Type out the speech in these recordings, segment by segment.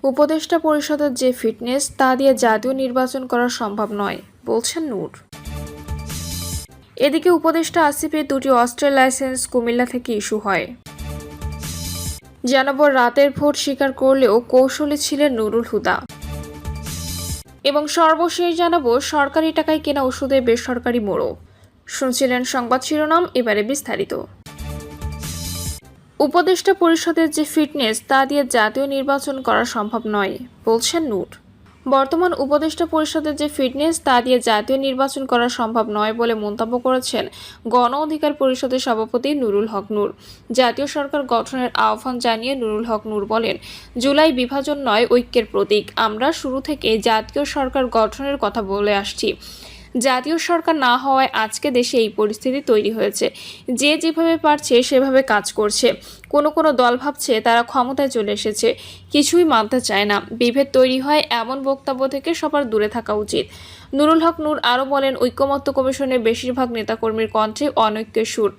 উপদেষ্টা পরিষদের যে ফিটনেস তা দিয়ে জাতীয় নির্বাচন করা সম্ভব নয়, বলছেন নূর। এদিকে উপদেষ্টা আসিফের দুটি অস্ত্রের লাইসেন্স কুমিল্লা থেকে ইস্যু হয়। জানাবো রাতের ভোট স্বীকার করলেও কৌশলী ছিলেন নুরুল হুদা। এবং সর্বশেষ জানাবো সরকারি টাকায় কেনা ওষুধে বেসরকারি মোড়ক। শুনছিলেন সংবাদ শিরোনাম, এবারে বিস্তারিত। উপদেষ্টা পরিষদের যে ফিটনেস তা দিয়ে জাতীয় নির্বাচন করা সম্ভব নয়, বলছেন নূর। বর্তমান উপদেষ্টা পরিষদের যে ফিটনেস তা দিয়ে জাতীয় নির্বাচন করা সম্ভব নয় বলে মন্তব্য করেছেন গণ অধিকার পরিষদের সভাপতি নুরুল হক নূর। জাতীয় সরকার গঠনের আহ্বান জানিয়ে নুরুল হক নূর বলেন, জুলাই বিভাজন নয়, ঐক্যের প্রতীক। আমরা শুরু থেকে জাতীয় সরকার গঠনের কথা বলে আসছি। জাতীয় সরকার না হওয়ায় আজকে দেশে এই পরিস্থিতি তৈরি হয়েছে। যে যেভাবে পারছে সেভাবে কাজ করছে। কোনো দল ভাবছে তারা ক্ষমতায় চলে এসেছে, কিছুই মানতে চায় না। বিভেদ তৈরি হয় এমন বক্তব্য থেকে সবার দূরে থাকা উচিত। নুরুল হক নূর আরও বলেন, ঐকমত্য কমিশনের বেশিরভাগ নেতাকর্মীর কণ্ঠে অনৈক্যের সুর।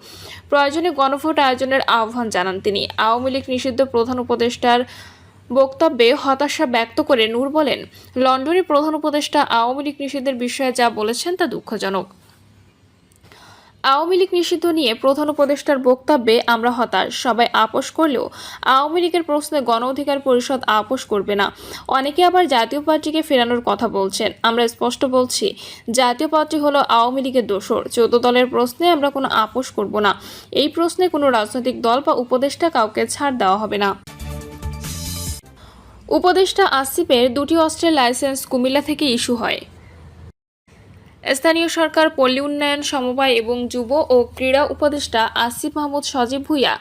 প্রয়োজনে গণভোট আয়োজনের আহ্বান জানান তিনি। আওয়ামী লীগ নিষিদ্ধ প্রধান উপদেষ্টার বক্তব্যে হতাশা ব্যক্ত করে নূর বলেন, লন্ডনের প্রধান উপদেষ্টা আওয়ামী লীগ নিষিদ্ধের বিষয়ে যা বলেছেন তা দুঃখজনক। আওয়ামী লীগ নিষিদ্ধ নিয়ে প্রধান উপদেষ্টার বক্তব্যে আমরা হতাশ। সবাই আপোষ করলেও আওয়ামী লীগের প্রশ্নে গণ অধিকার পরিষদ আপোষ করবে না। অনেকে আবার জাতীয় পার্টিকে ফেরানোর কথা বলছেন। আমরা স্পষ্ট বলছি, জাতীয় পার্টি হলো আওয়ামী লীগের দোসর। 14 দলের প্রশ্নে আমরা কোনো আপোষ করব না। এই প্রশ্নে কোনো রাজনৈতিক দল বা উপদেষ্টা কাউকে ছাড় দেওয়া হবে না। উপদেষ্টা আসিফের দুটি অস্ত্রের লাইসেন্স কুমিল্লা থেকে ইস্যু হয়। স্থানীয় সরকার, পল্লী উন্নয়ন, সমবায় এবং যুব ও ক্রীড়া উপদেষ্টা আসিফ মাহমুদ সজীব ভুঁইয়া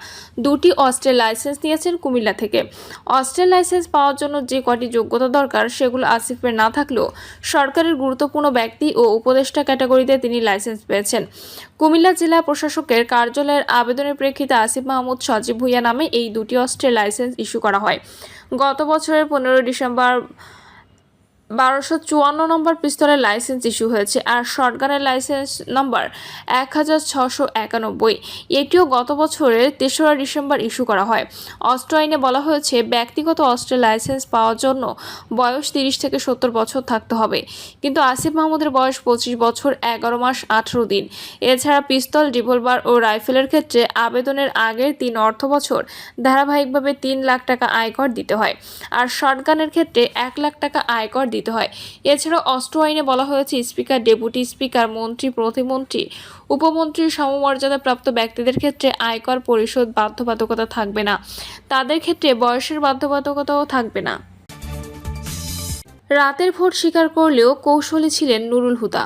দুটি অস্ত্রের লাইসেন্স নিয়েছেন কুমিল্লা থেকে। অস্ত্রের লাইসেন্স পাওয়ার জন্য যে কটি যোগ্যতা দরকার সেগুলো আসিফের না থাকলেও সরকারের গুরুত্বপূর্ণ ব্যক্তি ও উপদেষ্টা ক্যাটাগরিতে তিনি লাইসেন্স পেয়েছেন। কুমিল্লা জেলা প্রশাসকের কার্যালয়ের আবেদনের প্রেক্ষিতে আসিফ মাহমুদ সজীব ভুঁইয়া নামে এই দুটি অস্ত্রের লাইসেন্স ইস্যু করা হয়। গত বছরের 15 ডিসেম্বর 1254 নম্বর পিস্তলের লাইসেন্স ইস্যু হয়েছে, আর শটগানের লাইসেন্স নম্বর 1691। এটিও গত বছরের 3রা ডিসেম্বর ইস্যু করা হয়। অস্ত্র আইনে বলা হয়েছে, ব্যক্তিগত অস্ত্রের লাইসেন্স পাওয়ার জন্য বয়স 30 থেকে 70 বছর থাকতে হবে। কিন্তু আসিফ মাহমুদের বয়স 25 বছর 11 মাস 18 দিন। এছাড়া পিস্তল, রিভলভার ও রাইফেলের ক্ষেত্রে আবেদনের আগের 3 অর্থ বছর ধারাবাহিকভাবে 3 লাখ টাকা আয়কর দিতে হয়, আর শটগানের ক্ষেত্রে 1 লাখ টাকা আয়কর দিতে হয়। এছাড়া অস্ত্র আইনে বলা হয়েছে, স্পিকার, ডেপুটি স্পিকার, মন্ত্রী, প্রতিমন্ত্রী, উপমন্ত্রী সমমর্যাদা প্রাপ্ত ব্যক্তিদের ক্ষেত্রে আয়কর পরিশোধ বাধ্যবাধকতা থাকবে না। তাদের ক্ষেত্রে বয়সের বাধ্যবাধকতাও থাকবে না। রাতের ভোট স্বীকার করলেও কৌশলী ছিলেন নুরুল হুদা।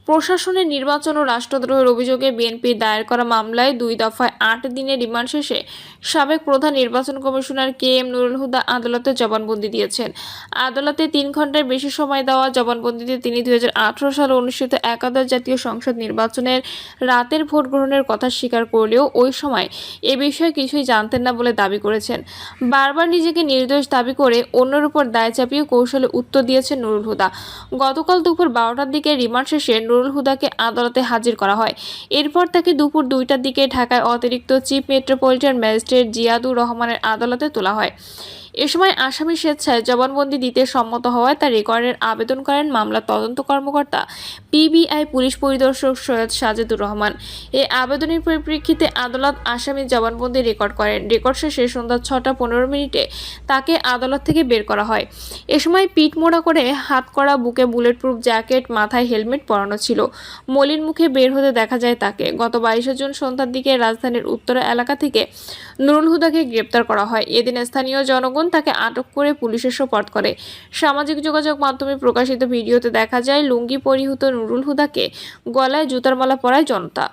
প্রশাসনের নির্বাচন ও রাষ্ট্রদ্রোহের অভিযোগে বিএনপির দায়ের করা মামলায় 2 দফায় 8 দিনের রিমান্ড শেষে সাবেক প্রধান নির্বাচন কমিশনার KM নুরুল হুদা আদালতে জবানবন্দি দিয়েছেন। আদালতে 3 ঘণ্টার বেশি সময় দেওয়া জবানবন্দিতে তিনি 2018 সালে অনুষ্ঠিত একাদশ জাতীয় সংসদ নির্বাচনের রাতের ভোট গ্রহণের কথা স্বীকার করলেও ওই সময় এ বিষয়ে কিছুই জানতেন না বলে দাবি করেছেন। বারবার নিজেকে নির্দোষ দাবি করে অন্যের উপর দায় চাপিয়ে কৌশলে উত্তর দিয়েছেন নুরুল হুদা। গতকাল দুপুর 12টার দিকে রিমান্ড শেষে নুরুল হুদাকে আদালতে হাজির করা হয়। এরপর তাকে দুপুর 2টার দিকে ঢাকায় অতিরিক্ত চিফ মেট্রোপলিটন ম্যাজিস্ট্রেট জিয়াদুর রহমানের আদালতে তোলা হয়। এ সময় আসামি স্বেচ্ছায় জবানবন্দি দিতে সম্মত হওয়ায় তার রেকর্ডের আবেদন করেন মামলার তদন্ত কর্মকর্তা PBI পুলিশ পরিদর্শক সৈয়দ সাজেদুর রহমান। এই আবেদনের পরিপ্রেক্ষিতে আদালত আসামির জবানবন্দি রেকর্ড করেন। রেকর্ড শেষে সন্ধ্যা 6টা 15 মিনিটে তাকে আদালত থেকে বের করা হয়। এ সময় পিঠ মোড়া করে হাত করা, বুকে বুলেট প্রুফ জ্যাকেট, মাথায় হেলমেট পরানো ছিল। মলিন মুখে বের হতে দেখা যায় তাকে। গত 22 জুন সন্ধ্যার দিকে রাজধানীর উত্তরা এলাকা থেকে নুরুল হুদাকে গ্রেপ্তার করা হয়। এদিন স্থানীয় জনগণ তাকে আটক করে পুলিশের সোপর্দ করে। সামাজিক যোগাযোগ মাধ্যমে প্রকাশিত ভিডিওতে দেখা যায় লুঙ্গি পরিহিত নুরুল হুদাকে গলায় জুতার মালা পরায় জনতা।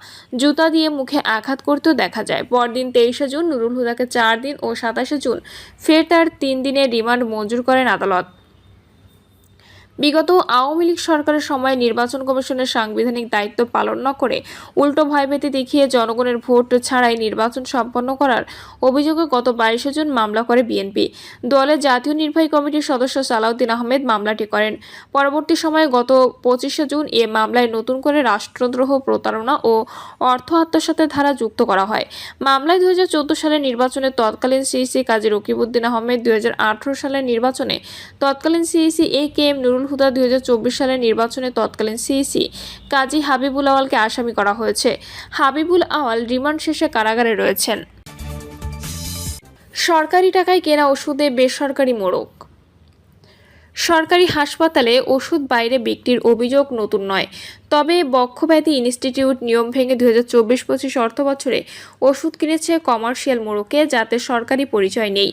জুতা দিয়ে মুখে আঘাত করতেও দেখা যায়। পরদিন 23 জুন নুরুল হুদাকে 4 দিন ও 27 জুন ফের তার 3 দিনের রিমান্ড মঞ্জুর করেন আদালত। বিগত আওয়ামী লীগ সরকারের সময় নির্বাচন কমিশনের সাংবিধানিক দায়িত্ব পালন না করে উল্টো ভয়ভীতি দেখিয়ে জনগণের ভোট ছাড়াই নির্বাচন সম্পন্ন করার অভিযোগে গত 22 জুন মামলা করে বিএনপি। দলের জাতীয় নির্বাহী কমিটির সদস্য সালাউদ্দিন আহমেদ মামলাটি করেন। পরবর্তী সময়ে গত 25 জুন এ মামলায় নতুন করে রাষ্ট্রদ্রোহ, প্রতারণা ও অর্থ আত্মসাতের ধারা যুক্ত করা হয়। মামলায় 2014 সালের নির্বাচনে তৎকালীন সিইসি কাজী রকিবউদ্দিন আহমেদ, 2018 সালের নির্বাচনে তৎকালীন সিইসি এ.কে.এম. নুরুল হুদা, 2024 সালের নির্বাচনে তৎকালীন সিইসি কাজী হাবিবুল আওয়ালকে আসামি করা হয়েছে। হাবিবুল আওয়াল রিমান্ড শেষে কারাগারে রয়েছেন। সরকারি টাকায় কেনা ওষুধে বেসরকারি মোড়ক। সরকারি হাসপাতালে ওষুধ বাইরে বিক্রির অভিযোগ নতুন নয়, তবে বক্ষব্যাধি ইনস্টিটিউট নিয়ম ভেঙে 2024-25 অর্থবছরে ওষুধ কিনেছে কমার্শিয়াল মোড়কে, যাতে সরকারি পরিচয় নেই।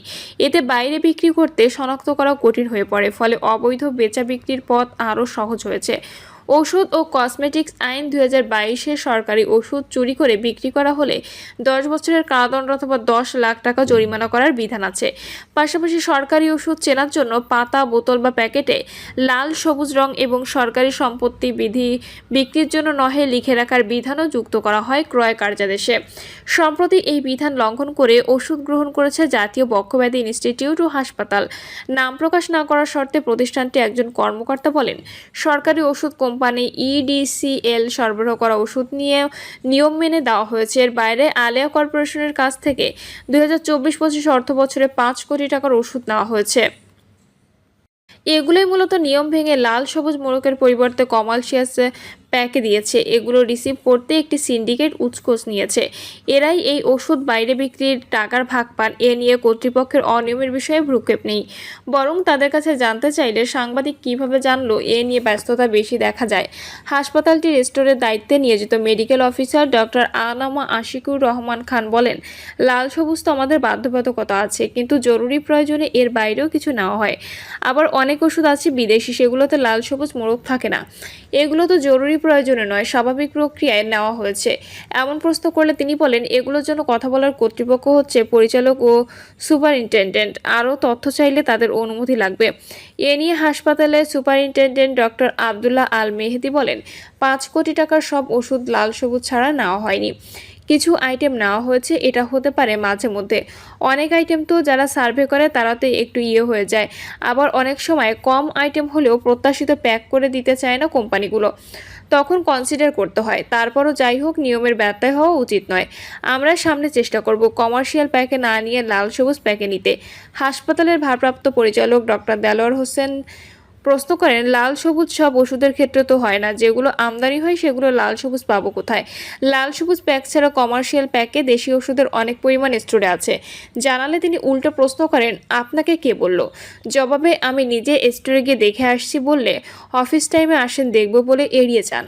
এতে বাইরে বিক্রি করতে শনাক্ত করা কঠিন হয়ে পড়ে, ফলে অবৈধ বেচা বিক্রির পথ আরও সহজ হয়েছে। ওষুধ ও কসমেটিক্স আইন 2022-এ সরকারি ওষুধ চুরি করে বিক্রি করা হলে 10 বছরের কারাদণ্ড অথবা 10 লাখ টাকা জরিমানা করার বিধান আছে। পাশাপাশি সরকারি ওষুধ চেনার জন্য পাতা, বোতল বা প্যাকেটে লাল, সবুজ রং এবং সরকারি সম্পত্তি বিক্রির জন্য নহে লিখে রাখার বিধানও যুক্ত করা হয় ক্রয় কার্যাদেশে। সম্প্রতি এই বিধান লঙ্ঘন করে ওষুধ গ্রহণ করেছে জাতীয় বক্ষব্যাধি ইনস্টিটিউট ও হাসপাতাল। নাম প্রকাশ না করার শর্তে প্রতিষ্ঠানটি একজন কর্মকর্তা বলেন, সরকারি ওষুধ কোম্পানি ইডিসিএল সরবরাহ করা ওষুধ নিয়ে নিয়ম মেনে দেওয়া হয়েছে। এর বাইরে আলেয়া কর্পোরেশনের কাছ থেকে 2024-25 অর্থবছরে 5 কোটি টাকার ওষুধ নেওয়া হয়েছে। এগুলোই মূলত নিয়ম ভেঙে লাল, সবুজ মোড়কের পরিবর্তে কমার্শিয়াল প্যাকে দিয়েছে। এগুলো রিসিভ করতে একটি সিন্ডিকেট উচ্ছ্বাস নিয়েছে। এরাই এই ওষুধ বাইরে বিক্রির টাকার ভাগ পান। এ নিয়ে কর্তৃপক্ষের অনিয়মের বিষয়ে ভ্রুক্ষেপ নেই, বরং তাদের কাছে জানতে চাইলে সাংবাদিক কিভাবে জানলো এ নিয়ে ব্যস্ততা বেশি দেখা যায়। হাসপাতালটির স্টোরের দায়িত্বে নিয়োজিত মেডিকেল অফিসার ডক্টর আনামা আশিকুর রহমান খান বলেন, লাল সবুজ তো আমাদের বাধ্যবাধকতা আছে, কিন্তু জরুরি প্রয়োজনে এর বাইরেও কিছু নেওয়া হয়। আবার অনেক ওষুধ আছে বিদেশি, সেগুলোতে লাল সবুজ মোড়ক থাকে না। এগুলো তো জরুরি প্রয়োজনে নয়, স্বাভাবিক প্রক্রিয়ায় নেওয়া হয়েছে। এমন প্রশ্ন করলে তিনি বলেন, এগুলোর জন্য কথা বলার কর্তৃপক্ষ হচ্ছে পরিচালক ও সুপারিনটেনডেন্ট। আরও তথ্য চাইলে তাদের অনুমতি লাগবে। এ নিয়ে হাসপাতালের সুপারিনটেনডেন্ট ডক্টর আবদুল্লাহ আল মেহেদি বলেন, 5 কোটি টাকার সব ওষুধ লাল সবুজ ছাড়া নেওয়া হয়নি। কিছু আইটেম নেওয়া হয়েছে, এটা হতে পারে মাঝে মধ্যে। অনেক আইটেম তো যারা সার্ভে করে তারাতে একটু হয়ে যায়। আবার অনেক সময় কম আইটেম হলেও প্রত্যাশিত প্যাক করে দিতে চায় না কোম্পানিগুলো, তখন কনসিডার করতে হয়। তারপরও যাই হোক, নিয়মের ব্যত্যয় হওয়া উচিত নয়। আমরা সামনে চেষ্টা করব কমার্শিয়াল প্যাকে না নিয়ে লাল সবুজ প্যাকে নিতে। হাসপাতালের ভারপ্রাপ্ত পরিচালক ডক্টর দেলোয়ার হোসেন প্রশ্ন করেন, লাল সবুজ সব ওষুধের ক্ষেত্রে তো হয় না, যেগুলো আমদানি হয় সেগুলো লাল সবুজ পাবো কোথায়? লাল সবুজ প্যাক ছাড়া কমার্শিয়াল প্যাকে দেশীয় ওষুধের অনেক পরিমাণ স্টোরে আছে। জানালে তিনি উল্টো প্রশ্ন করেন, আপনাকে কে বলল? জবাবে, আমি নিজে স্টোরে গিয়ে দেখে আসছি বললে অফিস টাইমে আসেন দেখব বলে এড়িয়ে যান।